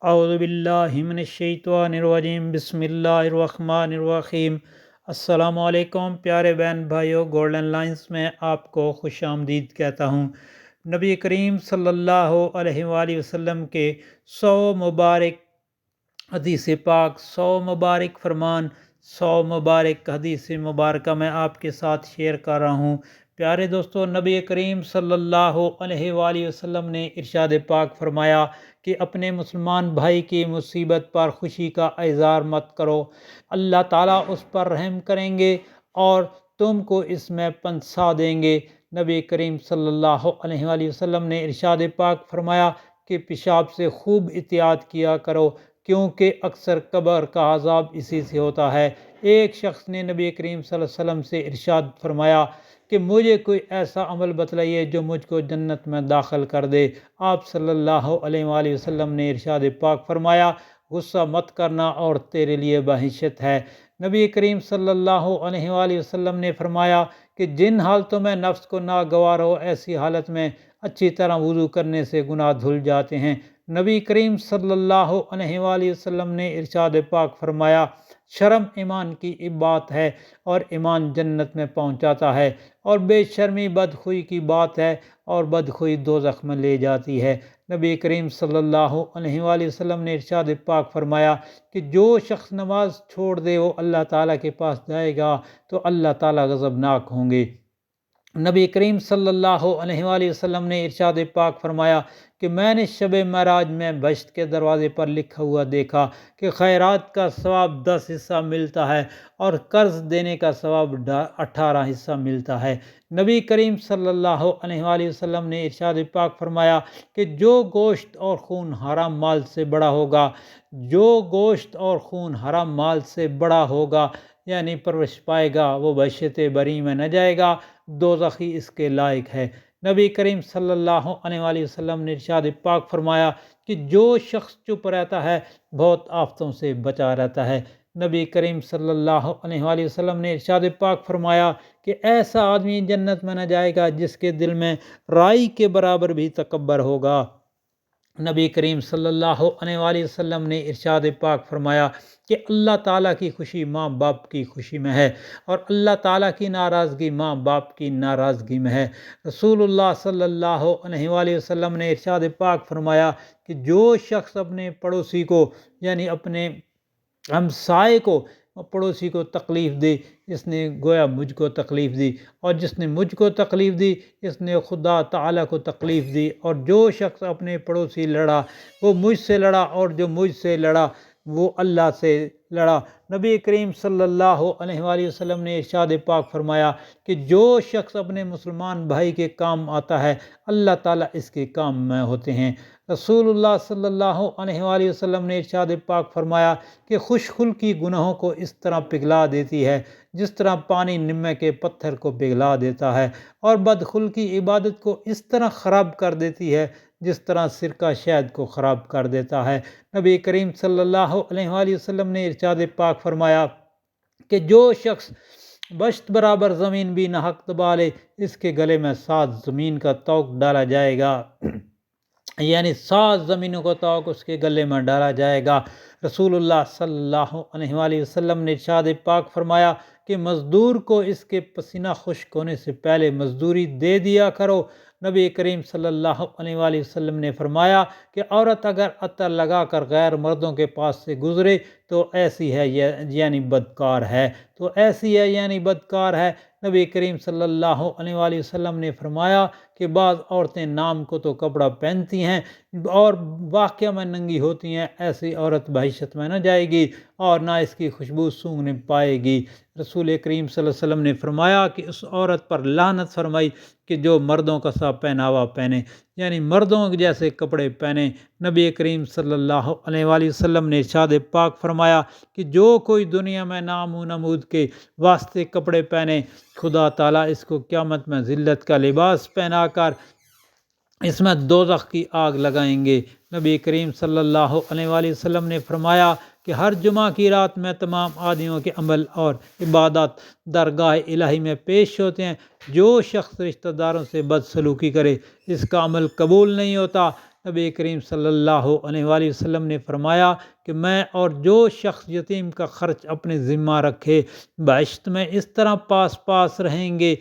اعوذ باللہ من الشیطان الرجیم، بسم اللہ الرحمن الرحیم۔ السلام علیکم پیارے بہن بھائیوں، گولڈن لائنز میں آپ کو خوش آمدید کہتا ہوں۔ نبی کریم صلی اللہ علیہ وآلہ وسلم کے 100 مبارک حدیث پاک، 100 مبارک فرمان، 100 مبارک حدیث مبارکہ میں آپ کے ساتھ شیئر کر رہا ہوں۔ پیارے دوستو، نبی کریم صلی اللہ علیہ وآلہ وسلم نے ارشاد پاک فرمایا کہ اپنے مسلمان بھائی کی مصیبت پر خوشی کا اظہار مت کرو، اللہ تعالیٰ اس پر رحم کریں گے اور تم کو اس میں پنسا دیں گے۔ نبی کریم صلی اللہ علیہ وآلہ وسلم نے ارشاد پاک فرمایا کہ پیشاب سے خوب احتیاط کیا کرو، کیونکہ اکثر قبر کا عذاب اسی سے ہوتا ہے۔ ایک شخص نے نبی کریم صلی اللہ علیہ وسلم سے ارشاد فرمایا کہ مجھے کوئی ایسا عمل بتلائیے جو مجھ کو جنت میں داخل کر دے۔ آپ صلی اللہ علیہ وآلہ وسلم نے ارشاد پاک فرمایا، غصہ مت کرنا اور تیرے لیے بہشت ہے۔ نبی کریم صلی اللہ علیہ وآلہ وسلم نے فرمایا کہ جن حالتوں میں نفس کو ناگوار ہو، ایسی حالت میں اچھی طرح وضو کرنے سے گناہ دھل جاتے ہیں۔ نبی کریم صلی اللہ علیہ وآلہ وسلم نے ارشاد پاک فرمایا، شرم ایمان کی بات ہے اور ایمان جنت میں پہنچاتا ہے، اور بے شرمی بدخوئی کی بات ہے اور بدخوئی دوزخ میں لے جاتی ہے۔ نبی کریم صلی اللہ علیہ وآلہ وسلم نے ارشاد پاک فرمایا کہ جو شخص نماز چھوڑ دے وہ اللہ تعالیٰ کے پاس جائے گا تو اللہ تعالیٰ غضبناک ہوں گے۔ نبی کریم صلی اللہ علیہ وآلہ وسلم نے ارشاد پاک فرمایا کہ میں نے شب معراج میں بہشت کے دروازے پر لکھا ہوا دیکھا کہ خیرات کا ثواب 10 حصہ ملتا ہے اور قرض دینے کا ثواب 18 حصہ ملتا ہے۔ نبی کریم صلی اللہ علیہ وآلہ وسلم نے ارشاد پاک فرمایا کہ جو گوشت اور خون حرام مال سے بڑا ہوگا، جو گوشت اور خون حرام مال سے بڑا ہوگا یعنی پرورش پائے گا، وہ بہشت بری میں نہ جائے گا، دوزخی اس کے لائق ہے۔ نبی کریم صلی اللہ علیہ وآلہ وسلم نے ارشاد پاک فرمایا کہ جو شخص چپ رہتا ہے بہت آفتوں سے بچا رہتا ہے۔ نبی کریم صلی اللہ علیہ وآلہ وسلم نے ارشاد پاک فرمایا کہ ایسا آدمی جنت میں نہ جائے گا جس کے دل میں رائی کے برابر بھی تکبر ہوگا۔ نبی کریم صلی اللہ علیہ وآلہ وسلم نے ارشاد پاک فرمایا کہ اللہ تعالیٰ کی خوشی ماں باپ کی خوشی میں ہے اور اللہ تعالیٰ کی ناراضگی ماں باپ کی ناراضگی میں ہے۔ رسول اللہ صلی اللہ علیہ وآلہ وسلم نے ارشاد پاک فرمایا کہ جو شخص اپنے پڑوسی کو یعنی اپنے ہمسائے کو پڑوسی کو تکلیف دے، اس نے گویا مجھ کو تکلیف دی، اور جس نے مجھ کو تکلیف دی اس نے خدا تعالیٰ کو تکلیف دی، اور جو شخص اپنے پڑوسی لڑا وہ مجھ سے لڑا، اور جو مجھ سے لڑا وہ اللہ سے لڑا۔ نبی کریم صلی اللہ علیہ وآلہ وسلم نے ارشاد پاک فرمایا کہ جو شخص اپنے مسلمان بھائی کے کام آتا ہے اللہ تعالیٰ اس کے کام میں ہوتے ہیں۔ رسول اللہ صلی اللہ علیہ وآلہ وسلم نے ارشاد پاک فرمایا کہ خوش خلقی گناہوں کو اس طرح پگھلا دیتی ہے جس طرح پانی نمے کے پتھر کو پگھلا دیتا ہے، اور بدخلقی عبادت کو اس طرح خراب کر دیتی ہے جس طرح سرکہ شہد کو خراب کر دیتا ہے۔ نبی کریم صلی اللہ علیہ وآلہ وسلم نے ارشاد پاک فرمایا کہ جو شخص بشت برابر زمین بھی ناحق دبا لے اس کے گلے میں 7 زمین کا طوق ڈالا جائے گا، یعنی 7 زمینوں کا طوق اس کے گلے میں ڈالا جائے گا۔ رسول اللہ صلی اللہ علیہ وآلہ وسلم نے ارشاد پاک فرمایا کہ مزدور کو اس کے پسینہ خشک ہونے سے پہلے مزدوری دے دیا کرو۔ نبی کریم صلی اللہ علیہ وآلہ وسلم نے فرمایا کہ عورت اگر عطر لگا کر غیر مردوں کے پاس سے گزرے تو ایسی ہے یعنی بدکار ہے، تو ایسی ہے یعنی بدکار ہے۔ نبی کریم صلی اللہ علیہ وآلہ وسلم نے فرمایا کہ بعض عورتیں نام کو تو کپڑا پہنتی ہیں اور واقعہ میں ننگی ہوتی ہیں، ایسی عورت بہشت میں نہ جائے گی اور نہ اس کی خوشبو سونگنے پائے گی۔ رسول کریم صلی اللہ علیہ وسلم نے فرمایا کہ اس عورت پر لعنت فرمائی کہ جو مردوں کا سا پہناوا پہنے، یعنی مردوں جیسے کپڑے پہنے۔ نبی کریم صلی اللہ علیہ وآلہ وسلم نے ارشاد پاک فرمایا کہ جو کوئی دنیا میں نام و نمود کے واسطے کپڑے پہنے خدا تعالیٰ اس کو قیامت میں ذلت کا لباس پہنا کر اس میں دوزخ کی آگ لگائیں گے۔ نبی کریم صلی اللہ علیہ وآلہ وسلم نے فرمایا کہ ہر جمعہ کی رات میں تمام آدمیوں کے عمل اور عبادات درگاہ الہی میں پیش ہوتے ہیں۔ جو شخص رشتہ داروں سے بدسلوکی کرے اس کا عمل قبول نہیں ہوتا۔ نبی کریم صلی اللہ علیہ وآلہ وسلم نے فرمایا کہ میں اور جو شخص یتیم کا خرچ اپنے ذمہ رکھے بہشت میں اس طرح پاس پاس رہیں گے،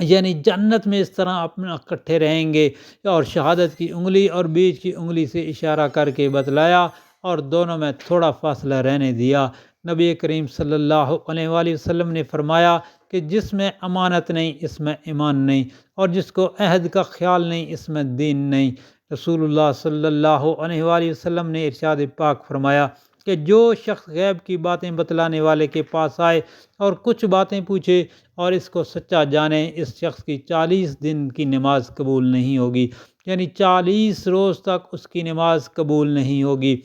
یعنی جنت میں اس طرح اپنا اکٹھے رہیں گے۔ اور شہادت کی انگلی اور بیچ کی انگلی سے اشارہ کر کے بتلایا اور دونوں میں تھوڑا فاصلہ رہنے دیا۔ نبی کریم صلی اللہ علیہ وآلہ وسلم نے فرمایا کہ جس میں امانت نہیں اس میں ایمان نہیں، اور جس کو عہد کا خیال نہیں اس میں دین نہیں۔ رسول اللہ صلی اللہ علیہ وآلہ وسلم نے ارشاد پاک فرمایا کہ جو شخص غیب کی باتیں بتلانے والے کے پاس آئے اور کچھ باتیں پوچھے اور اس کو سچا جانے، اس شخص کی 40 دن کی نماز قبول نہیں ہوگی، یعنی 40 روز تک اس کی نماز قبول نہیں ہوگی۔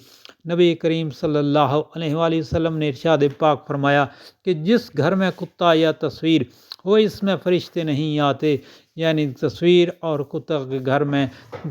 نبی کریم صلی اللہ علیہ وآلہ وسلم نے ارشاد پاک فرمایا کہ جس گھر میں کتا یا تصویر ہو اس میں فرشتے نہیں آتے، یعنی تصویر اور کتا کے گھر میں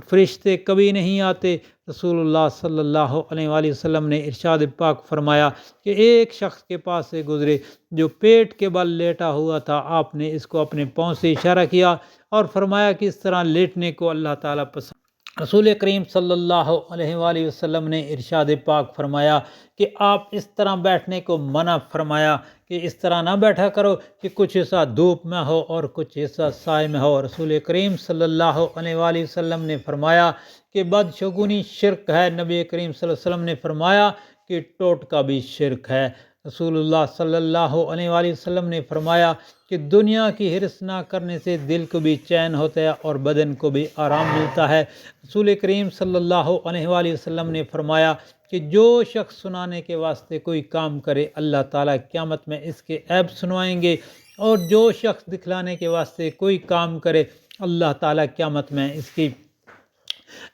فرشتے کبھی نہیں آتے۔ رسول اللہ صلی اللہ علیہ وآلہ وسلم نے ارشاد پاک فرمایا کہ ایک شخص کے پاس سے گزرے جو پیٹ کے بل لیٹا ہوا تھا، آپ نے اس کو اپنے پاؤں سے اشارہ کیا اور فرمایا کہ اس طرح لیٹنے کو اللہ تعالیٰ پسند۔ رسول کریم صلی اللہ علیہ وآلہ وسلم نے ارشاد پاک فرمایا کہ آپ اس طرح بیٹھنے کو منع فرمایا کہ اس طرح نہ بیٹھا کرو کہ کچھ حصہ دھوپ میں ہو اور کچھ حصہ سائے میں ہو۔ رسول کریم صلی اللہ علیہ وآلہ وسلم نے فرمایا کہ بدشگونی شرک ہے۔ نبی کریم صلی اللہ علیہ وسلم نے فرمایا کہ ٹوٹکا بھی شرک ہے۔ رسول اللہ صلی اللہ علیہ وآلہ وسلم نے فرمایا کہ دنیا کی حرص نہ کرنے سے دل کو بھی چین ہوتا ہے اور بدن کو بھی آرام ملتا ہے۔ رسول کریم صلی اللہ علیہ وآلہ وسلم نے فرمایا کہ جو شخص سنانے کے واسطے کوئی کام کرے اللہ تعالیٰ قیامت میں اس کے عیب سنوائیں گے، اور جو شخص دکھلانے کے واسطے کوئی کام کرے اللہ تعالیٰ قیامت میں اس کی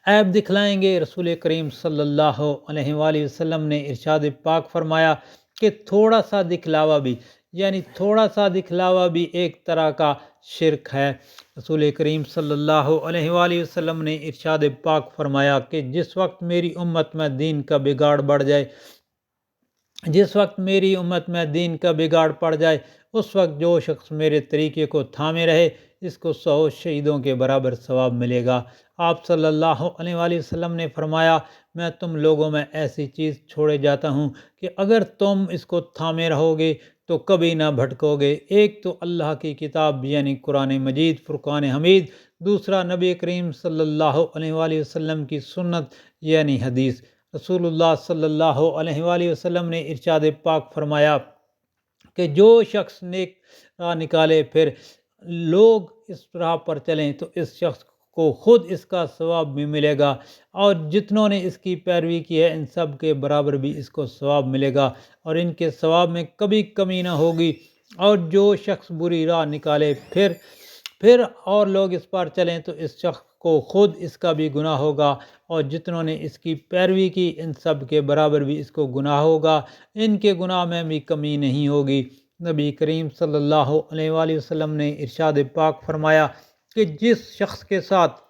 عیب دکھلائیں گے۔ رسول کریم صلی اللہ علیہ وآلہ وسلم نے ارشاد پاک فرمایا کہ تھوڑا سا دکھلاوا بھی، یعنی تھوڑا سا دکھلاوا بھی ایک طرح کا شرک ہے۔ رسول کریم صلی اللہ علیہ وآلہ وسلم نے ارشاد پاک فرمایا کہ جس وقت میری امت میں دین کا بگاڑ بڑھ جائے، جس وقت میری امت میں دین کا بگاڑ پڑ جائے، اس وقت جو شخص میرے طریقے کو تھامے رہے اس کو 100 شہیدوں کے برابر ثواب ملے گا۔ آپ صلی اللہ علیہ وآلہ وسلم نے فرمایا میں تم لوگوں میں ایسی چیز چھوڑے جاتا ہوں کہ اگر تم اس کو تھامے رہو گے تو کبھی نہ بھٹکو گے۔ ایک تو اللہ کی کتاب یعنی قرآن مجید فرقان حمید، دوسرا نبی کریم صلی اللہ علیہ وآلہ وسلم کی سنت یعنی حدیث۔ رسول اللہ صلی اللہ علیہ وآلہ وسلم نے ارشاد پاک فرمایا کہ جو شخص نیک راہ نکالے پھر لوگ اس راہ پر چلیں تو اس شخص کو خود اس کا ثواب بھی ملے گا، اور جتنوں نے اس کی پیروی کی ہے ان سب کے برابر بھی اس کو ثواب ملے گا، اور ان کے ثواب میں کبھی کمی نہ ہوگی۔ اور جو شخص بری راہ نکالے پھر اور لوگ اس پر چلیں تو اس شخص کو خود اس کا بھی گناہ ہوگا، اور جتنوں نے اس کی پیروی کی ان سب کے برابر بھی اس کو گناہ ہوگا، ان کے گناہ میں بھی کمی نہیں ہوگی۔ نبی کریم صلی اللہ علیہ وآلہ وسلم نے ارشاد پاک فرمایا کہ جس شخص کے ساتھ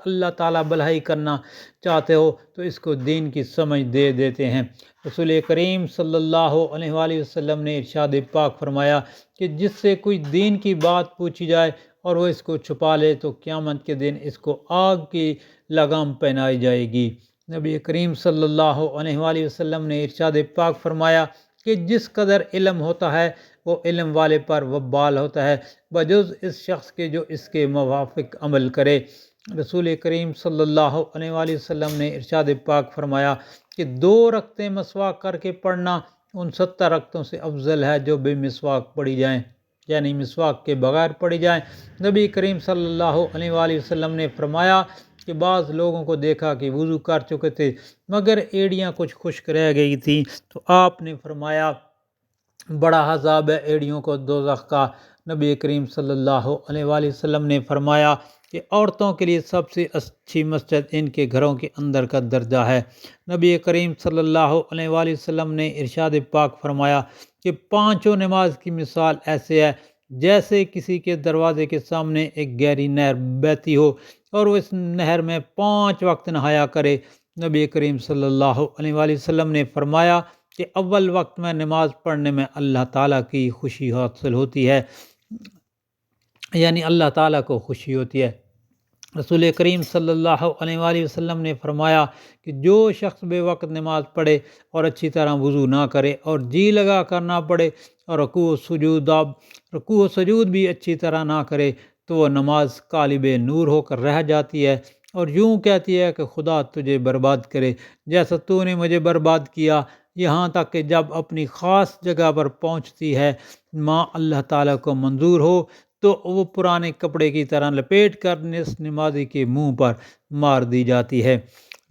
اللہ تعالیٰ بھلائی کرنا چاہتے ہو تو اس کو دین کی سمجھ دے دیتے ہیں۔ رسول کریم صلی اللہ علیہ وآلہ وسلم نے ارشاد پاک فرمایا کہ جس سے کوئی دین کی بات پوچھی جائے اور وہ اس کو چھپا لے تو قیامت کے دن اس کو آگ کی لگام پہنائی جائے گی۔ نبی کریم صلی اللہ علیہ وآلہ وسلم نے ارشاد پاک فرمایا کہ جس قدر علم ہوتا ہے وہ علم والے پر وبال ہوتا ہے بجز اس شخص کے جو اس کے موافق عمل کرے۔ رسول کریم صلی اللہ علیہ وآلہ وسلم نے ارشاد پاک فرمایا کہ 2 رکعتیں مسواک کر کے پڑھنا ان 70 رکعتوں سے افضل ہے جو بے مسواک پڑھی جائیں، یعنی مسواک کے بغیر پڑھی جائیں۔ نبی کریم صلی اللہ علیہ وآلہ وسلم نے فرمایا کہ بعض لوگوں کو دیکھا کہ وضو کر چکے تھے مگر ایڑیاں کچھ خشک رہ گئی تھیں، تو آپ نے فرمایا بڑا عذاب ہے ایڑیوں کو دوزخ کا۔ نبی کریم صلی اللہ علیہ وآلہ وسلم نے فرمایا کہ عورتوں کے لیے سب سے اچھی مسجد ان کے گھروں کے اندر کا درجہ ہے۔ نبی کریم صلی اللہ علیہ وآلہ وسلم نے ارشاد پاک فرمایا کہ 5 نماز کی مثال ایسے ہے جیسے کسی کے دروازے کے سامنے ایک گہری نہر بہتی ہو اور وہ اس نہر میں 5 وقت نہایا کرے۔ نبی کریم صلی اللہ علیہ وآلہ وسلم نے فرمایا کہ اول وقت میں نماز پڑھنے میں اللہ تعالیٰ کی خوشی حاصل ہوتی ہے، یعنی اللہ تعالیٰ کو خوشی ہوتی ہے۔ رسول کریم صلی اللہ علیہ وآلہ وسلم نے فرمایا کہ جو شخص بے وقت نماز پڑھے اور اچھی طرح وضو نہ کرے اور جی لگا کر نہ پڑھے اور رکوع و سجود بھی اچھی طرح نہ کرے تو وہ نماز قالب نور ہو کر رہ جاتی ہے اور یوں کہتی ہے کہ خدا تجھے برباد کرے جیسا تو نے مجھے برباد کیا، یہاں تک کہ جب اپنی خاص جگہ پر پہنچتی ہے ماں اللہ تعالیٰ کو منظور ہو تو وہ پرانے کپڑے کی طرح لپیٹ کر اس نمازی کے منہ پر مار دی جاتی ہے۔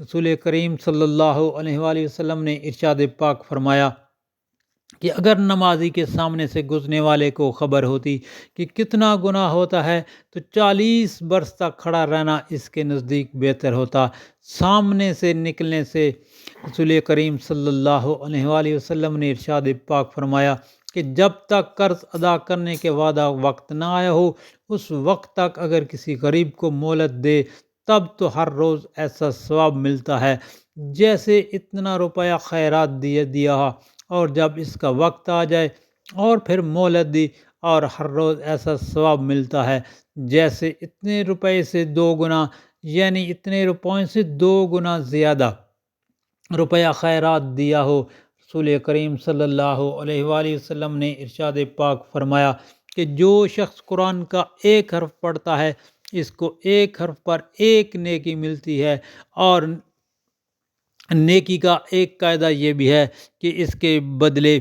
رسول کریم صلی اللہ علیہ وآلہ وسلم نے ارشاد پاک فرمایا کہ اگر نمازی کے سامنے سے گزرنے والے کو خبر ہوتی کہ کتنا گناہ ہوتا ہے تو 40 برس تک کھڑا رہنا اس کے نزدیک بہتر ہوتا سامنے سے نکلنے سے۔ رسول کریم صلی اللہ علیہ وآلہ وسلم نے ارشاد پاک فرمایا کہ جب تک قرض ادا کرنے کے وعدہ وقت نہ آیا ہو اس وقت تک اگر کسی غریب کو مہلت دے تب تو ہر روز ایسا ثواب ملتا ہے جیسے اتنا روپیہ خیرات دیا اور جب اس کا وقت آ جائے اور پھر مہلت دی اور ہر روز ایسا ثواب ملتا ہے جیسے اتنے روپے سے 2 گنا، یعنی اتنے روپئے سے 2 گنا زیادہ روپیہ خیرات دیا ہو۔ رسول کریم صلی اللہ علیہ وآلہ وسلم نے ارشاد پاک فرمایا کہ جو شخص قرآن کا ایک حرف پڑھتا ہے اس کو ایک حرف پر ایک نیکی ملتی ہے، اور نیکی کا ایک قاعدہ یہ بھی ہے کہ اس کے بدلے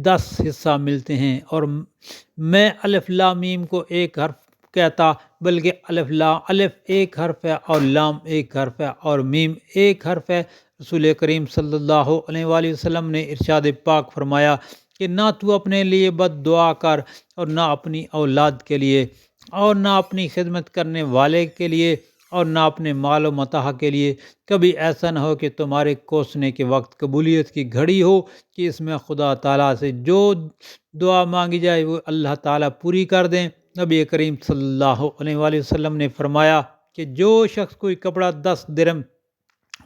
10 حصہ ملتے ہیں۔ اور میں الف لام میم کو ایک حرف کہتا بلکہ الف ایک حرف ہے اور لام ایک حرف ہے اور میم ایک حرف ہے۔ رسول کریم صلی اللہ علیہ وآلہ وسلم نے ارشاد پاک فرمایا کہ نہ تو اپنے لیے بد دعا کر اور نہ اپنی اولاد کے لیے اور نہ اپنی خدمت کرنے والے کے لیے اور نہ اپنے مال و متاع کے لیے، کبھی ایسا نہ ہو کہ تمہارے کوسنے کے وقت قبولیت کی گھڑی ہو کہ اس میں خدا تعالیٰ سے جو دعا مانگی جائے وہ اللہ تعالیٰ پوری کر دیں۔ نبی کریم صلی اللہ علیہ وآلہ وسلم نے فرمایا کہ جو شخص کوئی کپڑا 10 درہم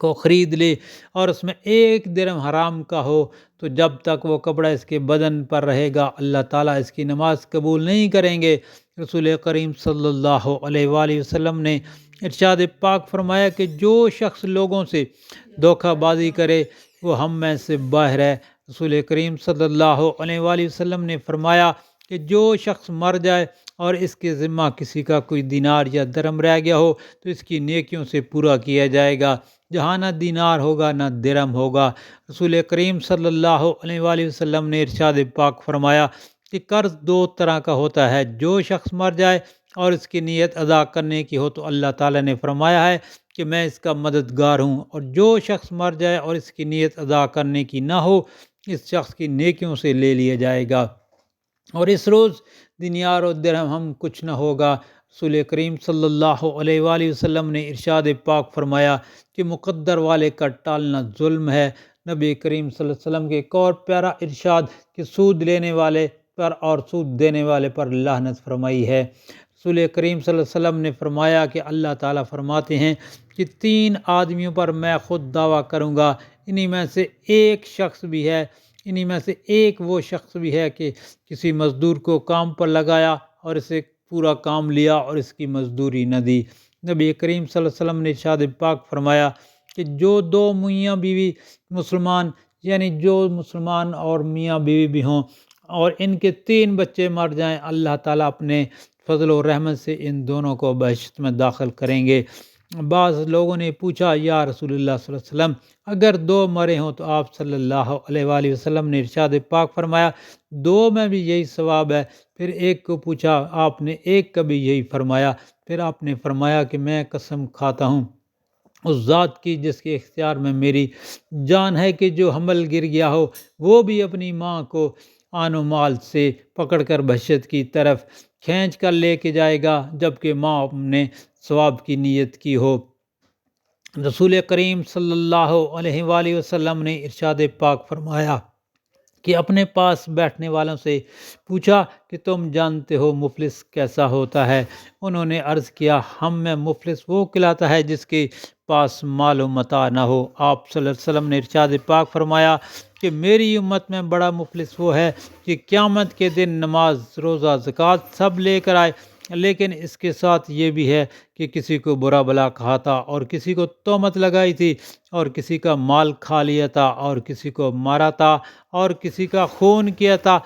کو خرید لے اور اس میں 1 درہم حرام کا ہو تو جب تک وہ کپڑا اس کے بدن پر رہے گا اللہ تعالیٰ اس کی نماز قبول نہیں کریں گے۔ رسول کریم صلی اللہ علیہ وآلہ وسلم نے ارشاد پاک فرمایا کہ جو شخص لوگوں سے دھوکہ بازی کرے وہ ہم میں سے باہر ہے۔ رسول کریم صلی اللہ علیہ وآلہ وسلم نے فرمایا کہ جو شخص مر جائے اور اس کے ذمہ کسی کا کوئی دینار یا درہم رہ گیا ہو تو اس کی نیکیوں سے پورا کیا جائے گا، جہاں نہ دینار ہوگا نہ درہم ہوگا۔ رسول کریم صلی اللہ علیہ وآلہ وسلم نے ارشاد پاک فرمایا کہ قرض 2 طرح کا ہوتا ہے، جو شخص مر جائے اور اس کی نیت ادا کرنے کی ہو تو اللہ تعالیٰ نے فرمایا ہے کہ میں اس کا مددگار ہوں، اور جو شخص مر جائے اور اس کی نیت ادا کرنے کی نہ ہو اس شخص کی نیکیوں سے لے لیا جائے گا، اور اس روز دینار و درہم ہم کچھ نہ ہوگا۔ رسول کریم صلی اللہ علیہ وآلہ وسلم نے ارشاد پاک فرمایا کہ مقدر والے کا ٹالنا ظلم ہے۔ نبی کریم صلی اللہ علیہ وسلم کے ایک اور پیارا ارشاد کہ سود لینے والے پر اور سود دینے والے پر لعنت فرمائی ہے۔ رسول کریم صلی اللہ علیہ وسلم نے فرمایا کہ اللہ تعالیٰ فرماتے ہیں کہ 3 آدمیوں پر میں خود دعویٰ کروں گا، انہی میں سے ایک وہ شخص بھی ہے کہ کسی مزدور کو کام پر لگایا اور اسے پورا کام لیا اور اس کی مزدوری نہ دی۔ نبی کریم صلی اللہ علیہ وسلم نے ارشاد پاک فرمایا کہ جو 2 میاں بیوی مسلمان، یعنی جو مسلمان اور میاں بیوی بھی ہوں اور ان کے 3 بچے مر جائیں، اللہ تعالیٰ اپنے فضل و رحمت سے ان دونوں کو بہشت میں داخل کریں گے۔ بعض لوگوں نے پوچھا یا رسول اللہ صلی اللہ علیہ وسلم اگر 2 مرے ہوں تو آپ صلی اللہ علیہ وآلہ وسلم نے ارشاد پاک فرمایا 2 میں بھی یہی ثواب ہے۔ پھر ایک کو پوچھا، آپ نے ایک کا بھی یہی فرمایا۔ پھر آپ نے فرمایا کہ میں قسم کھاتا ہوں اس ذات کی جس کے اختیار میں میری جان ہے کہ جو حمل گر گیا ہو وہ بھی اپنی ماں کو آن و مال سے پکڑ کر بہشت کی طرف کھینچ کر لے کے جائے گا جبکہ ماں نے ثواب کی نیت کی ہو۔ رسول کریم صلی اللہ علیہ وآلہ وسلم نے ارشاد پاک فرمایا کہ اپنے پاس بیٹھنے والوں سے پوچھا کہ تم جانتے ہو مفلس کیسا ہوتا ہے؟ انہوں نے عرض کیا ہم میں مفلس وہ کہلاتا ہے جس کے پاس مال و متاع نہ ہو۔ آپ صلی اللہ علیہ وسلم نے ارشاد پاک فرمایا کہ میری امت میں بڑا مفلس وہ ہے کہ قیامت کے دن نماز، روزہ، زکوٰۃ سب لے کر آئے لیکن اس کے ساتھ یہ بھی ہے کہ کسی کو برا بلا کہا تھا اور کسی کو تہمت لگائی تھی اور کسی کا مال کھا لیا تھا اور کسی کو مارا تھا اور کسی کا خون کیا تھا،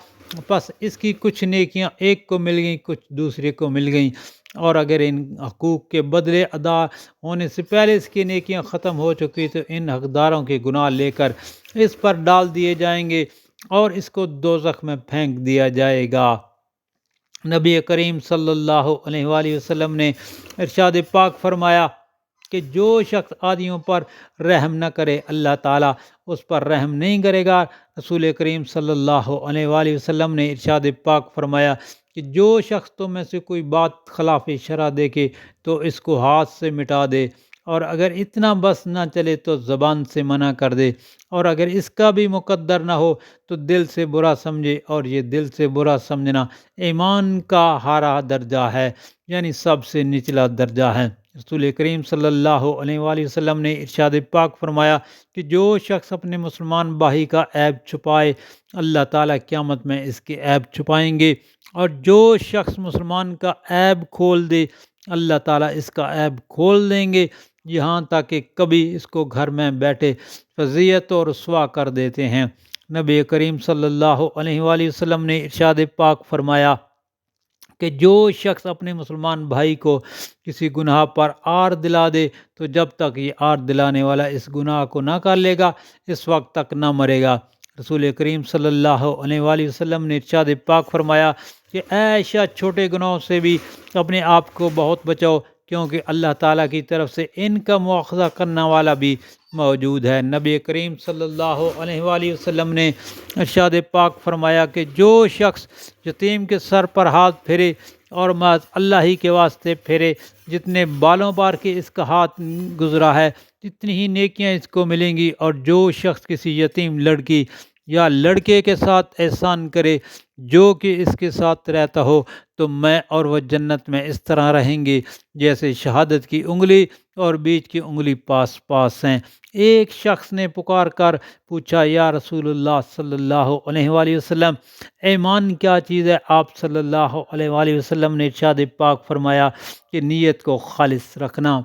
بس اس کی کچھ نیکیاں ایک کو مل گئیں، کچھ دوسرے کو مل گئیں، اور اگر ان حقوق کے بدلے ادا ہونے سے پہلے اس کی نیکیاں ختم ہو چکی تو ان حقداروں کے گناہ لے کر اس پر ڈال دیے جائیں گے اور اس کو دوزخ میں پھینک دیا جائے گا۔ نبی کریم صلی اللہ علیہ وآلہ وسلم نے ارشاد پاک فرمایا کہ جو شخص آدمیوں پر رحم نہ کرے اللہ تعالیٰ اس پر رحم نہیں کرے گا۔ رسول کریم صلی اللہ علیہ وآلہ وسلم نے ارشاد پاک فرمایا کہ جو شخص تم میں سے کوئی بات خلاف شرع دیکھے تو اس کو ہاتھ سے مٹا دے، اور اگر اتنا بس نہ چلے تو زبان سے منع کر دے، اور اگر اس کا بھی مقدر نہ ہو تو دل سے برا سمجھے، اور یہ دل سے برا سمجھنا ایمان کا ہارا درجہ ہے، یعنی سب سے نچلا درجہ ہے۔ رسول کریم صلی اللہ علیہ وآلہ وسلم نے ارشاد پاک فرمایا کہ جو شخص اپنے مسلمان بھائی کا عیب چھپائے اللہ تعالیٰ قیامت میں اس کے عیب چھپائیں گے، اور جو شخص مسلمان کا عیب کھول دے اللہ تعالیٰ اس کا عیب کھول دیں گے، یہاں تک کہ کبھی اس کو گھر میں بیٹھے فضیحت اور رسوا کر دیتے ہیں۔ نبی کریم صلی اللہ علیہ وآلہ وسلم نے ارشاد پاک فرمایا کہ جو شخص اپنے مسلمان بھائی کو کسی گناہ پر آر دلا دے تو جب تک یہ آر دلانے والا اس گناہ کو نہ کر لے گا اس وقت تک نہ مرے گا۔ رسول کریم صلی اللہ علیہ وآلہ وسلم نے ارشاد پاک فرمایا کہ اے عائشہ، چھوٹے گناہوں سے بھی اپنے آپ کو بہت بچاؤ، کیونکہ اللہ تعالیٰ کی طرف سے ان کا مواخذہ کرنے والا بھی موجود ہے۔ نبی کریم صلی اللہ علیہ وآلہ وسلم نے ارشاد پاک فرمایا کہ جو شخص یتیم کے سر پر ہاتھ پھیرے اور محض اللہ ہی کے واسطے پھیرے، جتنے بالوں بار کے اس کا ہاتھ گزرا ہے اتنی ہی نیکیاں اس کو ملیں گی، اور جو شخص کسی یتیم لڑکی یا لڑکے کے ساتھ احسان کرے جو کہ اس کے ساتھ رہتا ہو تو میں اور وہ جنت میں اس طرح رہیں گے جیسے شہادت کی انگلی اور بیچ کی انگلی پاس پاس ہیں۔ ایک شخص نے پکار کر پوچھا، یا رسول اللہ صلی اللہ علیہ وآلہ وسلم، ایمان کیا چیز ہے؟ آپ صلی اللہ علیہ وآلہ وسلم نے ارشاد پاک فرمایا کہ نیت کو خالص رکھنا۔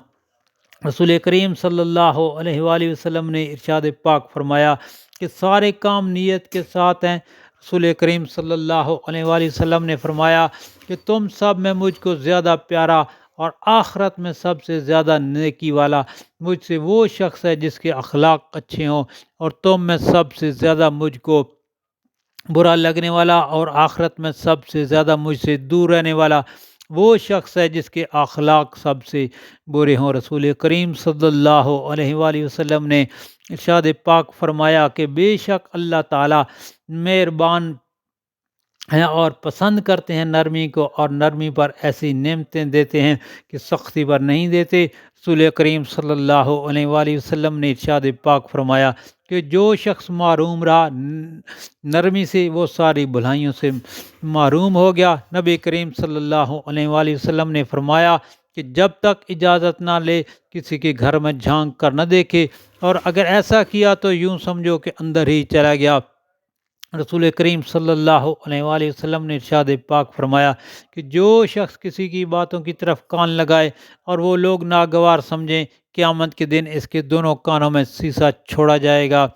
رسول کریم صلی اللہ علیہ وآلہ وسلم نے ارشاد پاک فرمایا کہ سارے کام نیت کے ساتھ ہیں۔ رسول کریم صلی اللہ علیہ وآلہ وسلم نے فرمایا کہ تم سب میں مجھ کو زیادہ پیارا اور آخرت میں سب سے زیادہ نیکی والا مجھ سے وہ شخص ہے جس کے اخلاق اچھے ہوں، اور تم میں سب سے زیادہ مجھ کو برا لگنے والا اور آخرت میں سب سے زیادہ مجھ سے دور رہنے والا وہ شخص ہے جس کے اخلاق سب سے برے ہوں۔ رسول کریم صلی اللہ علیہ وآلہ وسلم نے ارشاد پاک فرمایا کہ بے شک اللہ تعالیٰ مہربان ہیں اور پسند کرتے ہیں نرمی کو، اور نرمی پر ایسی نعمتیں دیتے ہیں کہ سختی پر نہیں دیتے۔ رسول کریم صلی اللہ علیہ وآلہ وسلم نے ارشاد پاک فرمایا کہ جو شخص محروم رہا نرمی سے وہ ساری بھلائیوں سے محروم ہو گیا۔ نبی کریم صلی اللہ علیہ وآلہ وسلم نے فرمایا کہ جب تک اجازت نہ لے کسی کے گھر میں جھانک کر نہ دیکھے، اور اگر ایسا کیا تو یوں سمجھو کہ اندر ہی چلا گیا۔ رسول کریم صلی اللہ علیہ وآلہ وسلم نے ارشاد پاک فرمایا کہ جو شخص کسی کی باتوں کی طرف کان لگائے اور وہ لوگ ناگوار سمجھیں، قیامت کے دن اس کے دونوں کانوں میں سیسا چھوڑا جائے گا۔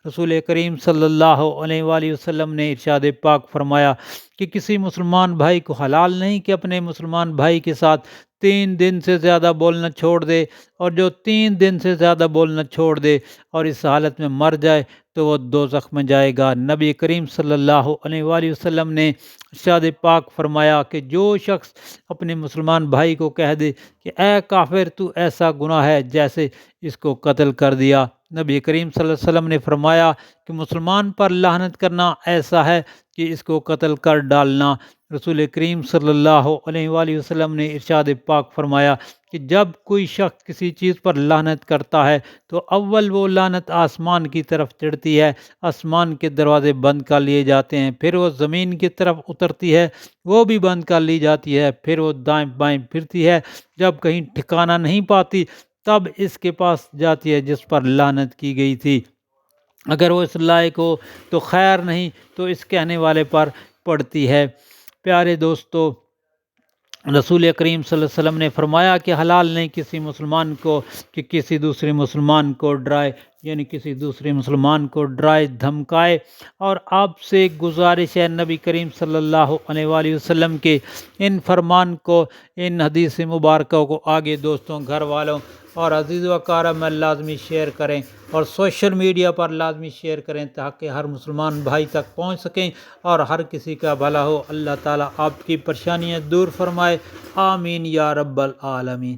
رسول کریم صلی اللہ علیہ وآلہ وسلم نے ارشاد پاک فرمایا کہ کسی مسلمان بھائی کو حلال نہیں کہ اپنے مسلمان بھائی کے ساتھ 3 دن سے زیادہ بولنا چھوڑ دے، اور جو 3 دن سے زیادہ بولنا چھوڑ دے اور اس حالت میں مر جائے تو وہ دوزخ میں جائے گا۔ نبی کریم صلی اللہ علیہ وآلہ وسلم نے ارشاد پاک فرمایا کہ جو شخص اپنے مسلمان بھائی کو کہہ دے کہ اے کافر، تو ایسا گناہ ہے جیسے اس کو قتل کر دیا۔ نبی کریم صلی اللہ علیہ وسلم نے فرمایا کہ مسلمان پر لعنت کرنا ایسا ہے کہ اس کو قتل کر ڈالنا۔ رسول کریم صلی اللہ علیہ وآلہ وسلم نے ارشاد پاک فرمایا کہ جب کوئی شخص کسی چیز پر لعنت کرتا ہے تو اول وہ لعنت آسمان کی طرف چڑھتی ہے، آسمان کے دروازے بند کر لیے جاتے ہیں، پھر وہ زمین کی طرف اترتی ہے، وہ بھی بند کر لی جاتی ہے، پھر وہ دائیں بائیں پھرتی ہے، جب کہیں ٹھکانہ نہیں پاتی تب اس کے پاس جاتی ہے جس پر لعنت کی گئی تھی۔ اگر وہ اس لائق ہو تو خیر، نہیں تو اس کہنے والے پر پڑتی ہے۔ پیارے دوستو، رسول کریم صلی اللہ علیہ وسلم نے فرمایا کہ حلال نہیں کسی مسلمان کو کہ کسی دوسرے مسلمان کو ڈرائے، یعنی کسی دوسرے مسلمان کو ڈرائے دھمکائے۔ اور آپ سے گزارش ہے نبی کریم صلی اللہ علیہ وآلہ وسلم کے ان فرمان کو، ان حدیث مبارکہ کو آگے دوستوں، گھر والوں اور عزیز و اقارب میں لازمی شیئر کریں، اور سوشل میڈیا پر لازمی شیئر کریں تاکہ ہر مسلمان بھائی تک پہنچ سکیں اور ہر کسی کا بھلا ہو۔ اللہ تعالیٰ آپ کی پریشانیاں دور فرمائے، آمین یا رب العالمین۔